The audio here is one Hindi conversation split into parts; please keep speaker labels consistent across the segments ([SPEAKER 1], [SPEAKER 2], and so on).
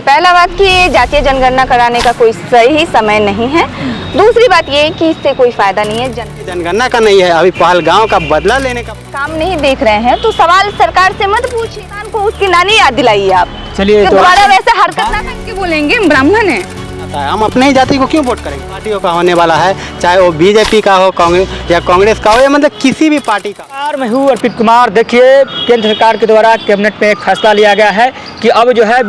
[SPEAKER 1] पहला बात कि ये जातीय जनगणना कराने का कोई सही समय नहीं है। दूसरी बात ये कि इससे कोई फायदा नहीं है।
[SPEAKER 2] जनगणना का नहीं है, अभी पहलगांव का बदला लेने का
[SPEAKER 1] काम नहीं देख रहे हैं तो सवाल सरकार से मत पूछिए, किसान को उसकी नानी याद दिलाइए आप।
[SPEAKER 3] चलिए तो
[SPEAKER 1] दोबारा वैसे हरकत ना करके बोलेंगे ब्राह्मण है।
[SPEAKER 2] हम अपने ही जाति को क्यों वोट करेंगे? पार्टियों का होने वाला है, चाहे वो बीजेपी का हो, कांग्रेस या कांग्रेस का हो, या मतलब किसी भी पार्टी का।
[SPEAKER 3] मैं हूँ अर्पित कुमार। देखिए, केंद्र सरकार के द्वारा कैबिनेट में एक फैसला लिया गया है कि अब जो है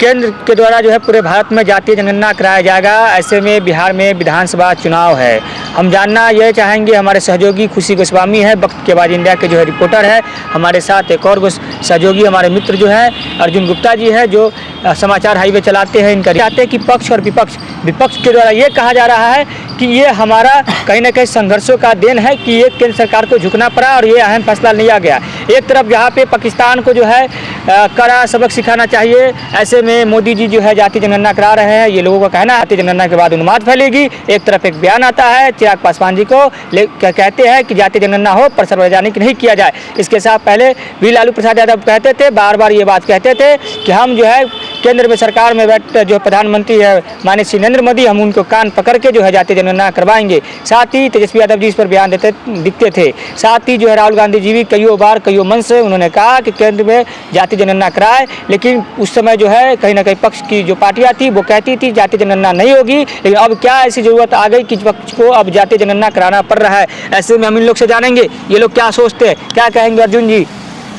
[SPEAKER 3] केंद्र के द्वारा जो है पूरे भारत में जातीय जनगणना कराया जाएगा। ऐसे में बिहार में विधानसभा चुनाव है। हम जानना यह चाहेंगे, हमारे सहयोगी खुशी गोस्वामी है, वक्त के बाद इंडिया के जो है रिपोर्टर है। हमारे साथ एक और सहयोगी हमारे मित्र जो है अर्जुन गुप्ता जी है, जो समाचार हाईवे चलाते हैं। इनका चाहते हैं कि पक्ष और विपक्ष के द्वारा ये कहा जा रहा है कि ये हमारा कहीं ना कहीं संघर्षों का देन है कि ये केंद्र सरकार को झुकना पड़ा और ये अहम फैसला लिया गया। एक तरफ यहाँ पे पाकिस्तान को जो है कड़ा सबक सिखाना चाहिए, ऐसे में मोदी जी जो है जातीय जनगणना करा रहे हैं। ये लोगों का कहना है जातीय जनगणना के बाद उन्माद फैलेगी। एक तरफ एक बयान आता है चिराग पासवान जी को कहते हैं कि जातीय जनगणना हो पर सार्वजनिक नहीं किया जाए। इसके साथ पहले भी लालू प्रसाद यादव कहते थे, बार बार ये बात कहते थे कि हम जो है केंद्र में सरकार में बैठ जो प्रधानमंत्री है माननीय श्री नरेंद्र मोदी, हम उनको कान पकड़ के जो है जातीय जनगणना करवाएंगे। साथ ही तेजस्वी यादव जी इस पर बयान दिखते थे। साथ ही जो है राहुल गांधी जी भी कईयों बार कईयों मन से उन्होंने कहा कि केंद्र में जातीय जनगणना कराए, लेकिन उस समय जो है कहीं ना कहीं पक्ष की जो पार्टियां थी वो कहती थी जातीय जनगणना नहीं होगी। लेकिन अब क्या ऐसी जरूरत आ गई कि पक्ष को अब जातीय जनगणना कराना पड़ रहा है। ऐसे में हम इन लोग से जानेंगे ये लोग क्या सोचते हैं, क्या कहेंगे। अर्जुन जी,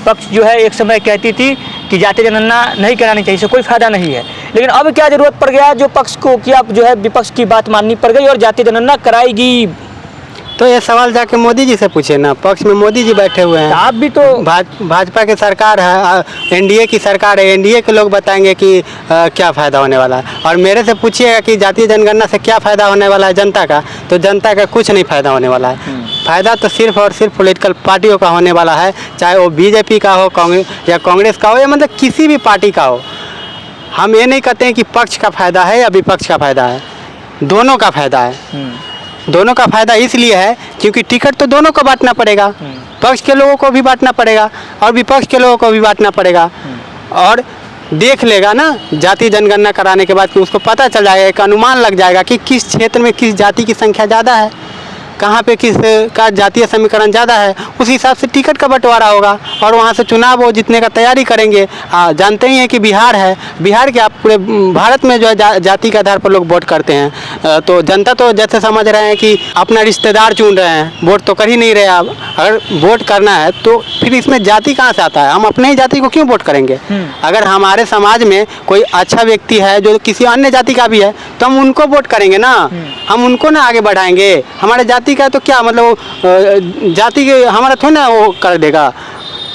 [SPEAKER 3] पक्ष जो है एक समय कहती थी कि जातीय जनगणना नहीं करानी चाहिए, इससे कोई फायदा नहीं है, लेकिन अब क्या जरूरत पड़ गया जो पक्ष को कि अब जो है विपक्ष की बात माननी पड़ गई और जातीय जनगणना कराएगी।
[SPEAKER 2] तो ये सवाल जाके मोदी जी से पूछे ना, पक्ष में मोदी जी बैठे हुए हैं।
[SPEAKER 3] आप भी तो
[SPEAKER 2] भाजपा की सरकार है, एनडीए की सरकार है, एनडीए के लोग बताएंगे कि क्या फ़ायदा होने वाला है। और मेरे से पूछिएगा कि जातीय जनगणना से क्या फ़ायदा होने वाला है जनता का, तो जनता का कुछ नहीं फ़ायदा होने वाला है। फ़ायदा तो सिर्फ और सिर्फ पॉलिटिकल पार्टियों का होने वाला है, चाहे वो बीजेपी का हो, कांग्रेस का हो, या मतलब किसी भी पार्टी का हो। हम ये नहीं कहते हैं कि पक्ष का फ़ायदा है या विपक्ष का फ़ायदा है, दोनों का फ़ायदा है। दोनों का फ़ायदा इसलिए है क्योंकि टिकट तो दोनों को बांटना पड़ेगा, पक्ष के लोगों को भी बांटना पड़ेगा और विपक्ष के लोगों को भी बांटना पड़ेगा। और देख लेगा ना जातीय जनगणना कराने के बाद कि उसको पता चल जाएगा, एक अनुमान लग जाएगा कि किस क्षेत्र में किस जाति की संख्या ज़्यादा है, कहाँ पे किस का जातीय समीकरण ज़्यादा है, उस हिसाब से टिकट का बंटवारा होगा और वहाँ से चुनाव वो जीतने का तैयारी करेंगे। जानते ही हैं कि बिहार है, बिहार के आप पूरे भारत में जो है जाति के आधार पर लोग वोट करते हैं। तो जनता तो जैसे समझ रहे हैं कि अपना रिश्तेदार चुन रहे हैं, वोट तो कर ही नहीं रहे। अब अगर वोट करना है तो फिर इसमें जाति कहाँ से आता है? हम अपने ही जाति को क्यों वोट करेंगे? अगर हमारे समाज में कोई अच्छा व्यक्ति है जो किसी अन्य जाति का भी है तो हम उनको वोट करेंगे ना, हम उनको ना आगे बढ़ाएंगे। हमारे जाति का तो क्या मतलब, जाति के हमारा थोड़ा ना वो कर देगा,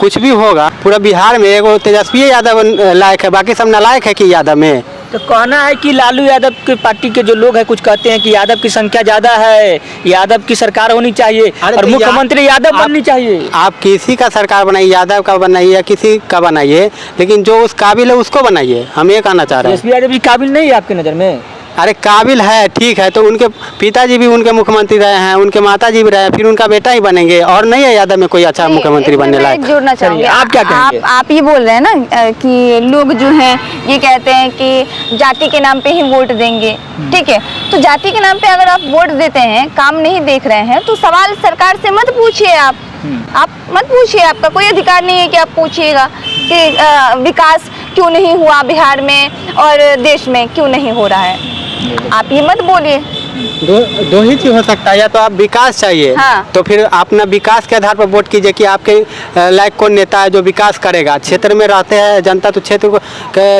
[SPEAKER 2] कुछ भी होगा। पूरा बिहार में एगो तेजस्वी यादव लायक है, बाकी सब नालायक है कि यादव में।
[SPEAKER 3] तो कहना है कि लालू यादव की पार्टी के जो लोग हैं कुछ कहते हैं कि यादव की संख्या ज़्यादा है, यादव की सरकार होनी चाहिए और मुख्यमंत्री यादव बननी चाहिए।
[SPEAKER 2] आप किसी का सरकार बनाइए, यादव का बनाइए या किसी का बनाइए, लेकिन जो उस काबिल है उसको बनाइए। हम ये कहना चाह रहे हैं।
[SPEAKER 3] तेजस्वी यादव भी काबिल नहीं है आपकी नज़र में?
[SPEAKER 2] अरे काबिल है, ठीक है, तो उनके पिताजी भी उनके मुख्यमंत्री रहे हैं, उनके माताजी भी रहे, फिर उनका बेटा ही बनेंगे। और नहीं है यादव में कोई अच्छा मुख्यमंत्री बनने लायक?
[SPEAKER 1] जोड़ना चाहूँगी।
[SPEAKER 3] आप क्या कहेंगे?
[SPEAKER 1] आप ये बोल रहे हैं ना कि लोग जो हैं ये कहते हैं कि जाति के नाम पे ही वोट देंगे, ठीक है। तो जाति के नाम पे अगर आप वोट देते हैं, काम नहीं देख रहे हैं, तो सवाल सरकार से मत पूछिए। आप मत पूछिए, आपका कोई अधिकार नहीं है कि आप पूछिएगा कि विकास क्यों नहीं हुआ बिहार में और देश में क्यों नहीं हो रहा है। आप ये मत बोलिए।
[SPEAKER 2] दो ही चीज हो सकता है, या तो आप विकास चाहिए,
[SPEAKER 1] हाँ।
[SPEAKER 2] तो फिर अपना विकास के आधार पर वोट कीजिए कि आपके लायक कौन नेता है जो विकास करेगा। क्षेत्र में रहते हैं जनता, तो क्षेत्र को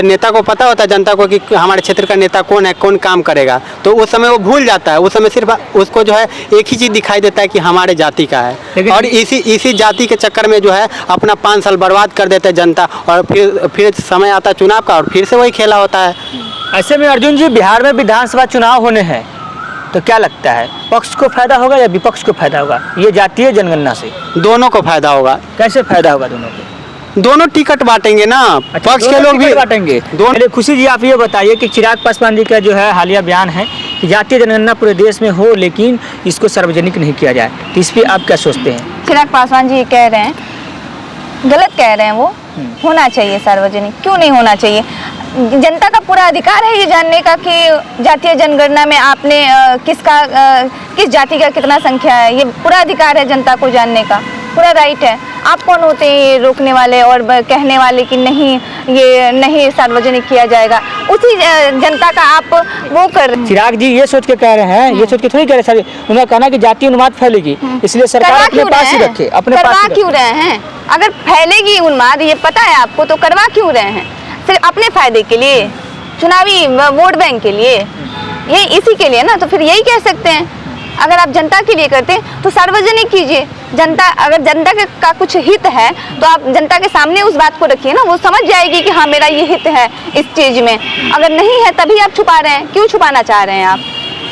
[SPEAKER 2] नेता को पता होता है जनता को कि हमारे क्षेत्र का नेता कौन है, कौन काम करेगा। तो उस समय वो भूल जाता है, उस समय सिर्फ उसको जो है एक ही चीज़ दिखाई देता है कि हमारे जाति का है, और इसी जाति के चक्कर में जो है अपना 5 साल बर्बाद कर देते हैं जनता। और फिर समय आता है चुनाव का और फिर से वही खेला होता है।
[SPEAKER 3] ऐसे में अर्जुन जी, बिहार में विधानसभा चुनाव होने हैं, तो क्या लगता है पक्ष को फायदा होगा या विपक्ष को फायदा होगा ये जातीय जनगणना से?
[SPEAKER 2] दोनों को फायदा होगा।
[SPEAKER 3] कैसे फायदा होगा दोनों को?
[SPEAKER 2] दोनों टिकट बांटेंगे ना,
[SPEAKER 3] अच्छा,
[SPEAKER 2] पक्ष के लोग भी
[SPEAKER 3] बांटेंगे दोनों। खुशी जी, आप ये बताइए कि चिराग पासवान जी का जो है हालिया बयान है कि जातीय जनगणना पूरे देश में हो लेकिन इसको सार्वजनिक नहीं किया जाए, तो इस पर आप क्या सोचते हैं?
[SPEAKER 1] चिराग पासवान जी कह रहे हैं, गलत कह रहे हैं वो, होना चाहिए सार्वजनिक। क्यों नहीं होना चाहिए? जनता का पूरा अधिकार है ये जानने का कि जातीय जनगणना में आपने किस जाति का कितना संख्या है। ये पूरा अधिकार है जनता को जानने का, पूरा राइट है। आप कौन होते हैं ये रोकने वाले और कहने वाले कि नहीं, ये नहीं सार्वजनिक किया जाएगा। उसी जनता का आप वो कर रहे हैं।
[SPEAKER 3] चिराग जी ये सोच के कह रहे हैं, ये सोच के थोड़ी कह रहे हैं, उन्होंने कहना कि जातीय उन्माद फैलेगी, इसलिए सरकार अपने पास ही रखे, अपने पास
[SPEAKER 1] करवा क्यों रहे हैं? अगर फैलेगी उन्माद, ये पता है आपको, तो करवा क्यों रहे हैं? सिर्फ अपने फायदे के लिए, चुनावी वोट बैंक के लिए, ये इसी के लिए ना। तो फिर यही कह सकते हैं, अगर आप जनता के लिए करते हैं तो सार्वजनिक कीजिए। जनता, अगर जनता का कुछ हित है तो आप जनता के सामने उस बात को रखिए ना, वो समझ जाएगी कि हाँ मेरा ये हित है इस चीज में। अगर नहीं है तभी आप छुपा रहे हैं। क्यों छुपाना चाह रहे हैं आप?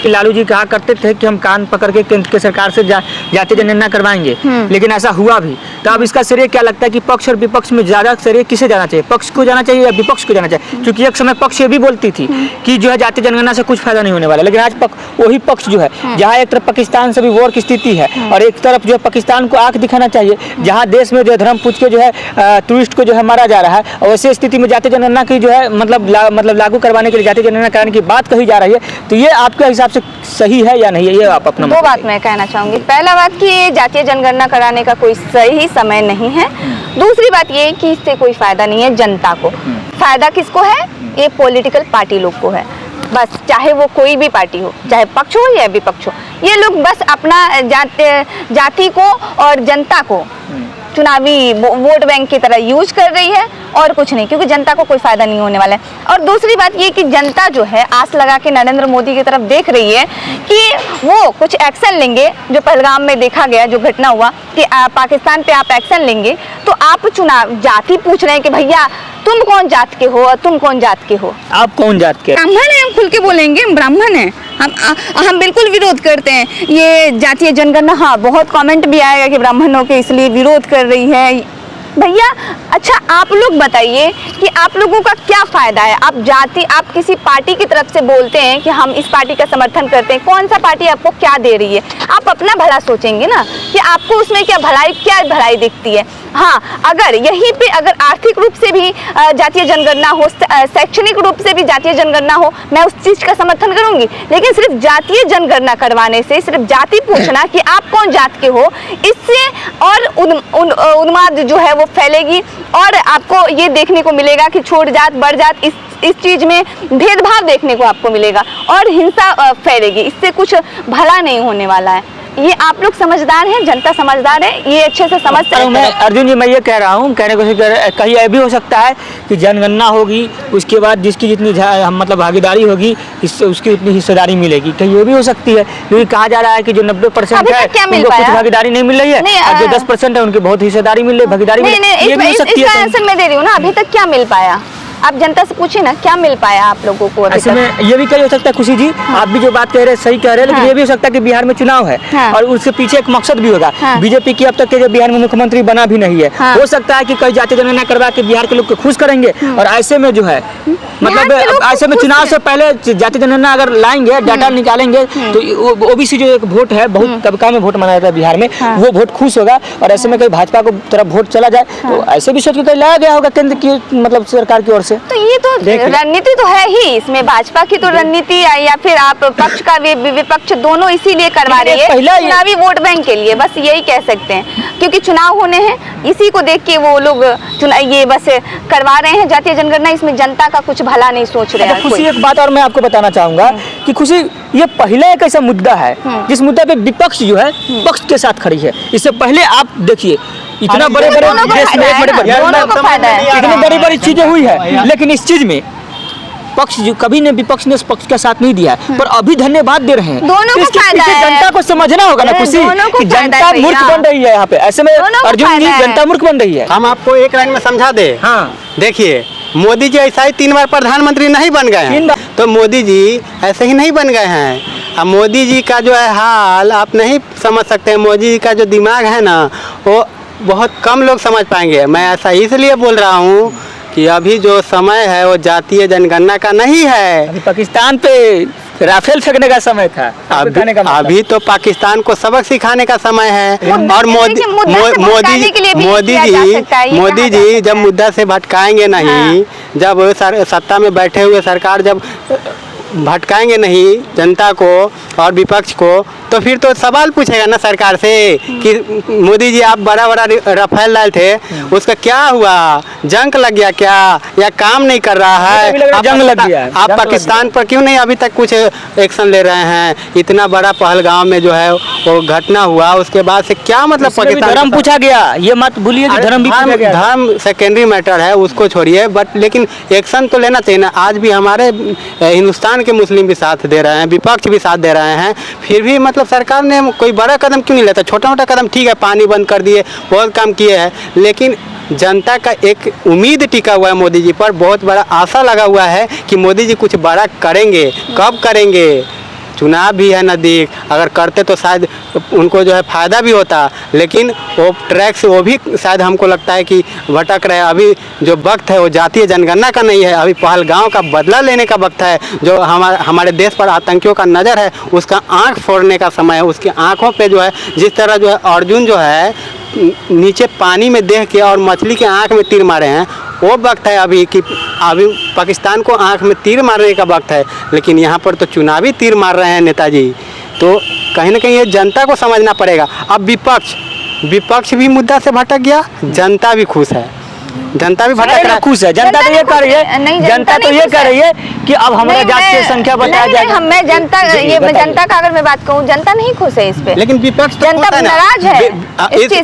[SPEAKER 3] कि लालू जी कहा करते थे कि हम कान पकड़ के केंद्र की सरकार से जातीय जनगणना करवाएंगे, लेकिन ऐसा हुआ भी। तो अब इसका श्रेय क्या लगता है कि पक्ष और विपक्ष में ज्यादा श्रेय किसे जाना चाहिए? पक्ष को जाना चाहिए या विपक्ष को जाना चाहिए? क्योंकि एक समय पक्ष ये भी बोलती थी कि जो है जातीय जनगणना से कुछ फायदा नहीं होने वाला, लेकिन आज वही पक्ष जो है, जहाँ एक तरफ पाकिस्तान से भी वॉर की स्थिति है और एक तरफ जो है पाकिस्तान को आंख दिखाना चाहिए, जहाँ देश में जो है धर्म पूछ के जो है टूरिस्ट को जो है मारा जा रहा है, और वैसे स्थिति में जातीय जनगणना की जो है मतलब लागू करवाने के लिए, जातीय जनगणना कराने की बात कही जा रही है। तो ये आपके हिसाब से सही है या नहीं है? ये आप अपना
[SPEAKER 1] दो बात मैं कहना चाहूंगी। पहला बात कि जातीय जनगणना कराने का कोई सही समय नहीं है। दूसरी बात ये कि इससे कोई फायदा नहीं है जनता को। फायदा किसको है? ये पॉलिटिकल पार्टी लोग को है बस, चाहे वो कोई भी पार्टी हो, चाहे पक्ष हो या विपक्ष हो। ये लोग बस अपना जाति को और जनता को चुनावी वोट बैंक की तरह यूज कर रही है और कुछ नहीं, क्योंकि जनता को कोई फायदा नहीं होने वाला है। और दूसरी बात ये कि जनता जो है आस लगा के नरेंद्र मोदी की तरफ देख रही है कि वो कुछ एक्शन लेंगे। जो पहलगाम में देखा गया, जो घटना हुआ कि पाकिस्तान पे आप एक्शन लेंगे, तो आप चुनाव जाति पूछ रहे हैं कि भैया तुम कौन जात के हो और तुम कौन जात के हो?
[SPEAKER 3] आप कौन जात के?
[SPEAKER 1] ब्राह्मण है, हम खुल के बोलेंगे, हम ब्राह्मण हैं। हम बिल्कुल विरोध करते हैं ये जातीय जनगणना। हाँ, बहुत कमेंट भी आएगा कि ब्राह्मणों के इसलिए विरोध कर रही है। भैया अच्छा आप लोग बताइए कि आप लोगों का क्या फायदा है? आप किसी पार्टी की तरफ से बोलते हैं कि हम इस पार्टी का समर्थन करते हैं, कौन सा पार्टी आपको क्या दे रही है? आप अपना भला सोचेंगे ना कि आपको उसमें क्या भलाई दिखती है। हाँ, अगर यहीं पे अगर आर्थिक रूप से भी जातीय जनगणना हो, शैक्षणिक रूप से भी जातीय जनगणना हो, मैं उस चीज का समर्थन करूंगी। लेकिन सिर्फ जातीय जनगणना करवाने से, सिर्फ जाति पूछना कि आप कौन जात के हो, इससे और उन्माद जो है वो फैलेगी और आपको ये देखने को मिलेगा कि छोट जात बड़ जात इस चीज में भेदभाव देखने को आपको मिलेगा और हिंसा फैलेगी। इससे कुछ भला नहीं होने वाला है। ये आप लोग समझदार हैं, जनता समझदार है, ये अच्छे से समझ सकते हैं।
[SPEAKER 3] अर्जुन जी मैं ये कह रहा हूँ, कहने को कहीं ये भी हो सकता है कि जनगणना होगी, उसके बाद जिसकी जितनी मतलब भागीदारी होगी उसकी उतनी हिस्सेदारी मिलेगी। कहीं ये भी हो सकती है, क्योंकि कहा जा रहा है कि जो 90% है उनको कुछ भागीदारी नहीं मिल रही है और जो 10% है उनकी बहुत हिस्सेदारी मिल रही है, भागीदारी मिल रही है। ये भी हो सकती है।
[SPEAKER 1] आंसर मैं दे रही हूँ ना, अभी तक क्या मिल पाया? आप जनता से पूछिए ना, क्या मिल पाया आप लोगों को?
[SPEAKER 3] ऐसे में ये भी कहीं हो सकता है खुशी जी, आप भी जो बात कह रहे हैं सही कह रहे हैं, लेकिन ये भी हो सकता है कि बिहार में चुनाव है और उसके पीछे एक मकसद भी होगा। बीजेपी की अब तक के जो बिहार में मुख्यमंत्री बना भी नहीं है, हो सकता है कि कई जातीय जनगणना करवा के बिहार के लोग को खुश करेंगे और ऐसे में जो है मतलब ऐसे में चुनाव से पहले जातीय जनगणना अगर लाएंगे, डाटा निकालेंगे, तो ओबीसी जो एक वोट है, बहुत तबका में वोट माना जाता है बिहार में, वो वोट खुश होगा और ऐसे में कहीं भाजपा को तरफ वोट चला जाए, तो ऐसे भी सोच के कहीं लाया गया होगा केंद्र की मतलब सरकार की ओर से।
[SPEAKER 1] तो ये तो रणनीति तो है ही इसमें, भाजपा की तो रणनीति या फिर आप पक्ष का विपक्ष दोनों इसीलिए करवा रही है, चुनावी वोट बैंक के लिए, बस यही कह सकते हैं। क्योंकि चुनाव होने हैं, इसी को देख के वो लोग ये बस करवा रहे हैं जातीय जनगणना। इसमें जनता का कुछ भला नहीं सोच रहे हैं।
[SPEAKER 3] खुशी एक बात और मैं आपको बताना चाहूंगा कि खुशी ये पहला एक ऐसा मुद्दा है जिस मुद्दा पे विपक्ष जो है पक्ष के साथ खड़ी है। इससे पहले आप देखिए इतना बड़े बड़े देश में इतनी बड़ी बड़ी चीजें हुई है, लेकिन इस चीज में पक्ष जो कभी ने विपक्ष ने इस पक्ष का साथ नहीं दिया है, पर अभी धन्यवाद दे रहे हैं।
[SPEAKER 1] दोनों को फायदा है।
[SPEAKER 3] जनता को समझना होगा ना खुशी कि जनता मूर्ख बन रही है यहाँ पे। ऐसे में अर्जुन जी जनता मूर्ख बन रही है।
[SPEAKER 2] हम आपको एक लाइन में समझा दे।
[SPEAKER 3] हाँ
[SPEAKER 2] देखिए, मोदी जी ऐसा ही 3 बार प्रधानमंत्री नहीं बन गए हैं, तो मोदी जी ऐसे ही नहीं बन गए हैं। अब मोदी जी का जो है हाल आप नहीं समझ सकते। मोदी जी का जो दिमाग है ना, वो बहुत कम लोग समझ पाएंगे। मैं ऐसा इसलिए बोल रहा हूँ कि अभी जो समय है वो जातीय जनगणना का नहीं है।
[SPEAKER 3] पाकिस्तान पे राफेल फेंकने का समय था। कहने का मतलब।
[SPEAKER 2] अभी तो पाकिस्तान को सबक सिखाने का समय है। और मोदी जी जब मुद्दा से भटकाएंगे नहीं, जब सत्ता में बैठे हुए सरकार जब भटकाएंगे नहीं जनता को और विपक्ष को, तो फिर तो सवाल पूछेगा ना सरकार से कि मोदी जी आप बड़ा बड़ा राफेल लाए थे, उसका क्या हुआ, जंग लग गया क्या, या काम नहीं कर रहा है,
[SPEAKER 3] जंग लग गया।
[SPEAKER 2] आप पाकिस्तान पर क्यों नहीं अभी तक कुछ एक्शन ले रहे हैं? इतना बड़ा पहलगाम में जो है वो घटना हुआ, उसके बाद से क्या मतलब पाकिस्तान
[SPEAKER 3] धर्म पूछा गया, ये मत भूलिए कि धर्म भी पूछा गया।
[SPEAKER 2] धर्म सेकेंडरी मैटर है, उसको छोड़िए, बट लेकिन एक्शन तो लेना चाहिए ना। आज भी हमारे हिंदुस्तान के मुस्लिम भी साथ दे रहे हैं, विपक्ष भी साथ दे रहे हैं, फिर भी मतलब सरकार ने कोई बड़ा कदम क्यों नहीं लेता? छोटा मोटा कदम ठीक है, पानी बंद कर दिए, बहुत काम किए हैं, लेकिन जनता का एक उम्मीद टिका हुआ है मोदी जी पर, बहुत बड़ा आशा लगा हुआ है कि मोदी जी कुछ बड़ा करेंगे। कब करेंगे? चुनाव भी है नज़दीक, अगर करते तो शायद उनको जो है फ़ायदा भी होता, लेकिन वो ट्रैक से वो भी शायद हमको लगता है कि भटक रहे हैं। अभी जो वक्त है वो जातीय जनगणना का नहीं है, अभी पहलगाम का बदला लेने का वक्त है। जो हमारे देश पर आतंकियों का नज़र है, उसका आँख फोड़ने का समय है। उसकी आँखों पे जो है, जिस तरह जो है अर्जुन जो है नीचे पानी में देख के और मछली के आँख में तीर मारे हैं, वो वक्त है अभी कि अभी पाकिस्तान को आँख में तीर मारने का वक्त है। लेकिन यहाँ पर तो चुनावी तीर मार रहे हैं नेताजी, तो कहीं ना कहीं ये जनता को समझना पड़ेगा। अब विपक्ष भी मुद्दा से भटक गया, जनता भी खुश है, जनता भी भटक रहा है,
[SPEAKER 3] खुश है। जनता तो ये कह रही है, जनता तो ये कह रही है कि अब हमारा जातीय संख्या बताया जाएगा।
[SPEAKER 1] मैं जनता का अगर मैं बात कहूँ, जनता नहीं खुश है इस पे,
[SPEAKER 2] लेकिन विपक्ष तो
[SPEAKER 1] जनता नाराज है।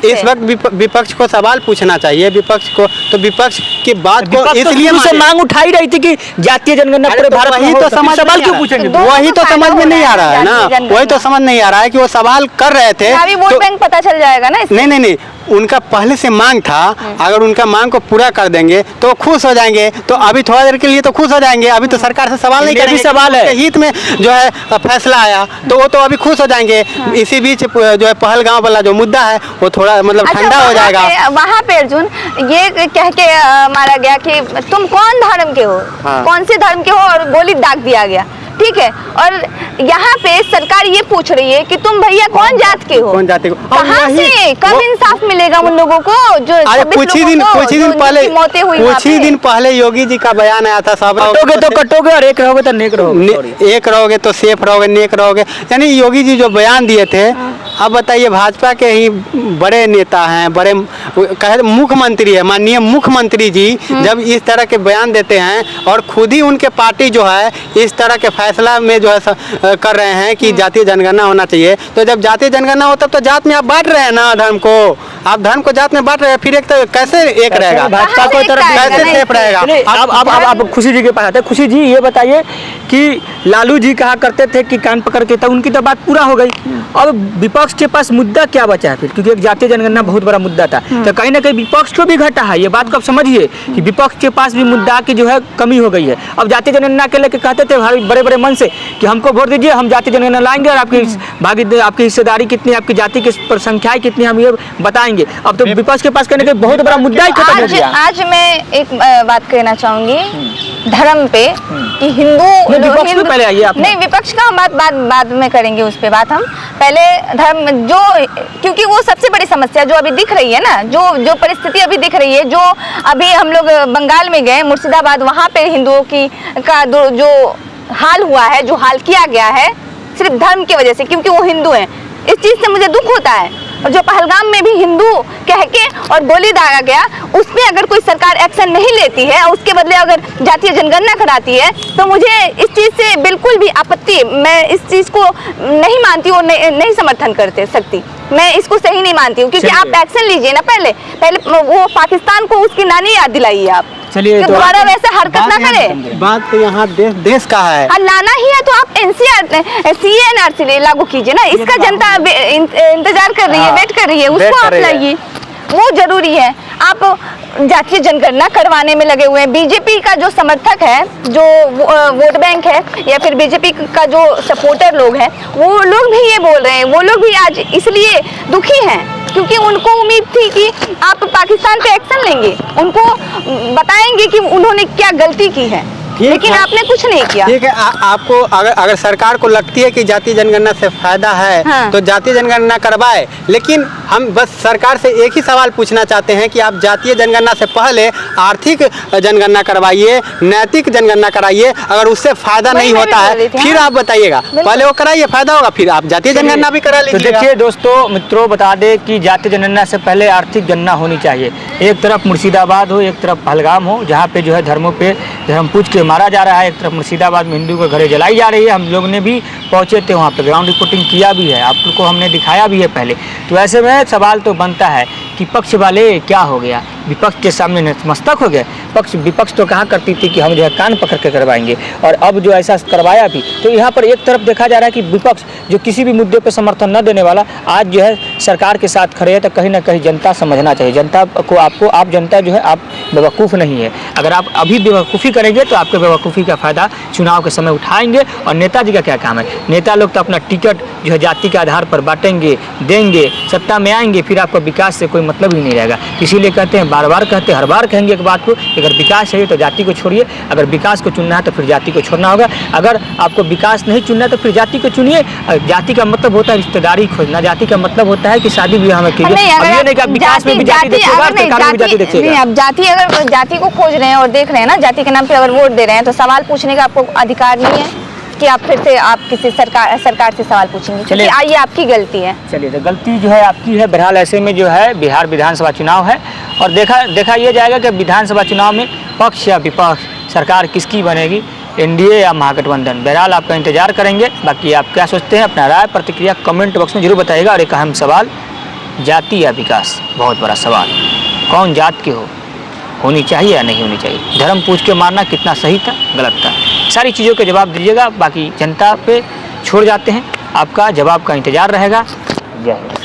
[SPEAKER 2] इस वक्त विपक्ष को सवाल पूछना चाहिए, विपक्ष को। तो विपक्ष की बात को इसलिए
[SPEAKER 3] से मांग उठाई रही थी कि जातीय जनगणना पूरे भारत में, तो सवाल क्यों पूछेंगे?
[SPEAKER 2] वही तो समझ में नहीं आ रहा है ना, वही तो समझ नहीं आ रहा है कि वो सवाल कर रहे थे।
[SPEAKER 1] वोट बैंक पता चल जाएगा ना।
[SPEAKER 2] नहीं, उनका पहले से मांग था, अगर उनका मांग को पूरा कर देंगे तो खुश हो जाएंगे। तो अभी थोड़ा देर के लिए तो खुश हो जाएंगे, अभी तो सरकार से सवाल नहीं करेंगे,
[SPEAKER 3] सवाल है
[SPEAKER 2] हित में जो है फैसला आया, तो वो तो अभी खुश हो जाएंगे। इसी बीच जो है पहलगाम वाला जो मुद्दा है वो थोड़ा मतलब ठंडा हो जाएगा।
[SPEAKER 1] वहाँ पे अर्जुन ये कह के मारा गया कि तुम कौन धर्म के हो, कौन से धर्म के हो, और गोली दाग दिया गया, ठीक है। और यहाँ पे सरकार ये पूछ रही है कि तुम भैया कौन जात के हो,
[SPEAKER 2] कौन जाति को,
[SPEAKER 1] कहाँ से कब इंसाफ मिलेगा उन लोगों को जो
[SPEAKER 2] कुछ ही दिन पहले योगी जी का बयान आया था, सब
[SPEAKER 3] कटोगे तो कटोगे और एक रहोगे तो नेक रहोगे,
[SPEAKER 2] एक रहोगे तो सेफ रहोगे, नेक रहोगे, यानी योगी जी जो बयान दिए थे। अब बताइए, भाजपा के ही बड़े नेता हैं, बड़े मुख्यमंत्री है, माननीय मुख्यमंत्री जी जब इस तरह के बयान देते हैं और खुद ही उनके पार्टी जो है इस तरह के फैसला में जो है कर रहे हैं कि जातीय जनगणना होना चाहिए, तो जब जातीय जनगणना हो तब तो जात में आप बांट रहे हैं ना धर्म को, आप धर्म को जात में बांट रहे हैं, फिर एक तो कैसे एक रहेगा,
[SPEAKER 3] भाजपा को
[SPEAKER 2] कैसे सेफ रहेगा?
[SPEAKER 3] अब खुशी जी के पास आते हैं। खुशी जी ये बताइए कि लालू जी कहा करते थे कि कान पकड़ के, तो उनकी तो बात पूरा हो गई, अब विपक्ष के पास मुद्दा क्या बचा है फिर? क्योंकि एक जातीय जनगणना बहुत बड़ा मुद्दा था, तो कहीं ना कहीं विपक्ष को भी घटा है, ये बात को आप समझिए कि विपक्ष के पास भी मुद्दा की जो है कमी हो गई है। अब जातीय जनगणना के लेकर कहते थे बड़े बड़े मन से कि हमको वोट दीजिए, हम जातीय जनगणना लाएंगे और आपकी हिस्सेदारी कितनी, आपकी जाति की संख्याएं कितनी, हम ये बताएंगे। अब तो विपक्ष के पास कहने के बहुत बड़ा मुद्दा ही खत्म हो गया।
[SPEAKER 1] आज मैं एक बात कहना चाहूंगी धर्म पे कि हिंदू
[SPEAKER 3] पहले आइए आप।
[SPEAKER 1] नहीं, विपक्ष का हम बाद में करेंगे, उस पे बात हम पहले धर्म जो, क्योंकि वो सबसे बड़ी समस्या जो अभी दिख रही है ना, जो परिस्थिति अभी दिख रही है, जो अभी हम लोग बंगाल में गए, मुर्शिदाबाद, वहाँ पे हिंदुओं का जो हाल हुआ है, जो हाल किया गया है सिर्फ धर्म की वजह से, क्योंकि वो हिंदू हैं। इस चीज़ से मुझे दुख होता है। और जो पहलगाम में भी हिंदू कह के और गोली दागा गया, उस पर अगर कोई सरकार एक्शन नहीं लेती है, उसके बदले अगर जातीय जनगणना कराती है, तो मुझे इस चीज़ से बिल्कुल भी आपत्ति, मैं इस चीज़ को नहीं मानती और नहीं समर्थन करते सकती, मैं इसको सही नहीं मानती हूँ। क्योंकि आप एक्शन लीजिए ना, पहले वो पाकिस्तान को उसकी नानी याद दिलाइए आप,
[SPEAKER 3] चलिए
[SPEAKER 1] दोबारा वैसे हरकत ना करे।
[SPEAKER 2] बात तो यहाँ देश का है,
[SPEAKER 1] लाना ही है तो आप CA/NRC लागू कीजिए ना, इसका जनता इंतजार कर रही है, वेट कर रही है, उसको आप लाइए, वो जरूरी है। आप जातीय जनगणना करवाने में लगे हुए हैं। बीजेपी का जो समर्थक है, जो वोट बैंक है, या फिर बीजेपी का जो सपोर्टर लोग हैं, वो लोग भी ये बोल रहे हैं, वो लोग भी आज इसलिए दुखी हैं क्योंकि उनको उम्मीद थी कि आप पाकिस्तान पे एक्शन लेंगे, उनको बताएंगे कि उन्होंने क्या गलती की है।
[SPEAKER 2] ठीक
[SPEAKER 1] लेकिन
[SPEAKER 2] है।
[SPEAKER 1] आपने कुछ नहीं किया।
[SPEAKER 2] ठीक है, आपको अगर सरकार को लगती है कि जातीय जनगणना से फायदा है,
[SPEAKER 1] हाँ।
[SPEAKER 2] तो जातीय जनगणना करवाए। लेकिन हम बस सरकार से एक ही सवाल पूछना चाहते हैं कि आप जातीय जनगणना से पहले आर्थिक जनगणना करवाइए, नैतिक जनगणना कराइए। अगर उससे फायदा
[SPEAKER 1] वही
[SPEAKER 2] नहीं
[SPEAKER 1] मैं भी
[SPEAKER 2] होता
[SPEAKER 1] बोल रही
[SPEAKER 2] है
[SPEAKER 1] थी,
[SPEAKER 2] फिर
[SPEAKER 1] हाँ।
[SPEAKER 2] आप बताइएगा। पहले वो कराइए, फायदा होगा, फिर आप जातीय जनगणना भी करा
[SPEAKER 3] तो
[SPEAKER 2] लीजिएगा।
[SPEAKER 3] देखिए दोस्तों मित्रों, बता दें कि जातीय जनगणना से पहले आर्थिक गणना होनी चाहिए। एक तरफ मुर्शिदाबाद हो, एक तरफ पहलगाम हो, जहाँ पे जो है धर्मों पे धर्म पूछ के मारा जा रहा है। एक तरफ मुर्शिदाबाद में हिंदू के घरे जलाई जा रही है। हम लोग ने भी पहुँचे थे वहाँ पे, ग्राउंड रिपोर्टिंग किया भी है, आप लोग को हमने दिखाया भी है पहले। तो ऐसे में सवाल तो बनता है कि पक्ष वाले क्या हो गया, विपक्ष के सामने नतमस्तक हो गए। विपक्ष तो कहा करती थी कि हम जो है कान पकड़ के करवाएंगे, और अब जो ऐसा करवाया भी। तो यहाँ पर एक तरफ देखा जा रहा है कि विपक्ष जो किसी भी मुद्दे पर समर्थन न देने वाला आज जो है सरकार के साथ खड़े है। तो कहीं ना कहीं जनता समझना चाहिए, जनता को आप जनता जो है आप बेवकूफ़ नहीं है। अगर आप अभी बेवकूफ़ी करेंगे तो आपके बेवकूफ़ी का फ़ायदा चुनाव के समय उठाएंगे। और नेताजी का क्या काम है, नेता लोग तो अपना टिकट जो है जाति के आधार पर बांटेंगे, देंगे, सत्ता में आएंगे, फिर आपको विकास से कोई मतलब ही नहीं रहेगा। इसीलिए कहते हैं, बार बार कहते हैं, हर बार कहेंगे एक बात को, अगर विकास चाहिए तो जाति को छोड़िए, अगर विकास को चुनना है तो फिर जाति को छोड़ना होगा। अगर आपको विकास नहीं चुनना है तो फिर जाति को चुनिए। जाति का मतलब होता है रिश्तेदारी खोजना, जाति का मतलब होता है कि शादी विवाह में कीजिए।
[SPEAKER 1] नहीं,
[SPEAKER 3] अब ये नहीं कि आप विकास में भी जाति देखिएगा, सरकार में भी जाति देखिएगा।
[SPEAKER 1] अब जाति अगर जाति को खोज रहे हैं और देख रहे हैं ना, जाति के नाम पे अगर वोट दे रहे हैं, तो सवाल पूछने का आपको अधिकार नहीं है कि आप फिर से आप किसी सरकार से सवाल पूछेंगे।
[SPEAKER 3] चलिए,
[SPEAKER 1] ये आपकी गलती है।
[SPEAKER 3] चलिए, तो गलती जो है आपकी है। बहरहाल ऐसे में जो है बिहार विधानसभा चुनाव है, और देखा ये जाएगा कि विधानसभा चुनाव में पक्ष या विपक्ष सरकार किसकी बनेगी, एनडीए या महागठबंधन। बहरहाल आपका इंतजार करेंगे। बाकी आप क्या सोचते हैं, अपना राय प्रतिक्रिया कमेंट बॉक्स में जरूर बताइएगा। और एक अहम सवाल, जाति या विकास, बहुत बड़ा सवाल, कौन जात के होनी चाहिए या नहीं होनी चाहिए, धर्म पूछ के मारना कितना सही था, गलत था, सारी चीज़ों के जवाब दीजिएगा। बाकी जनता पे छोड़ जाते हैं, आपका जवाब का इंतजार रहेगा। जय हिंद।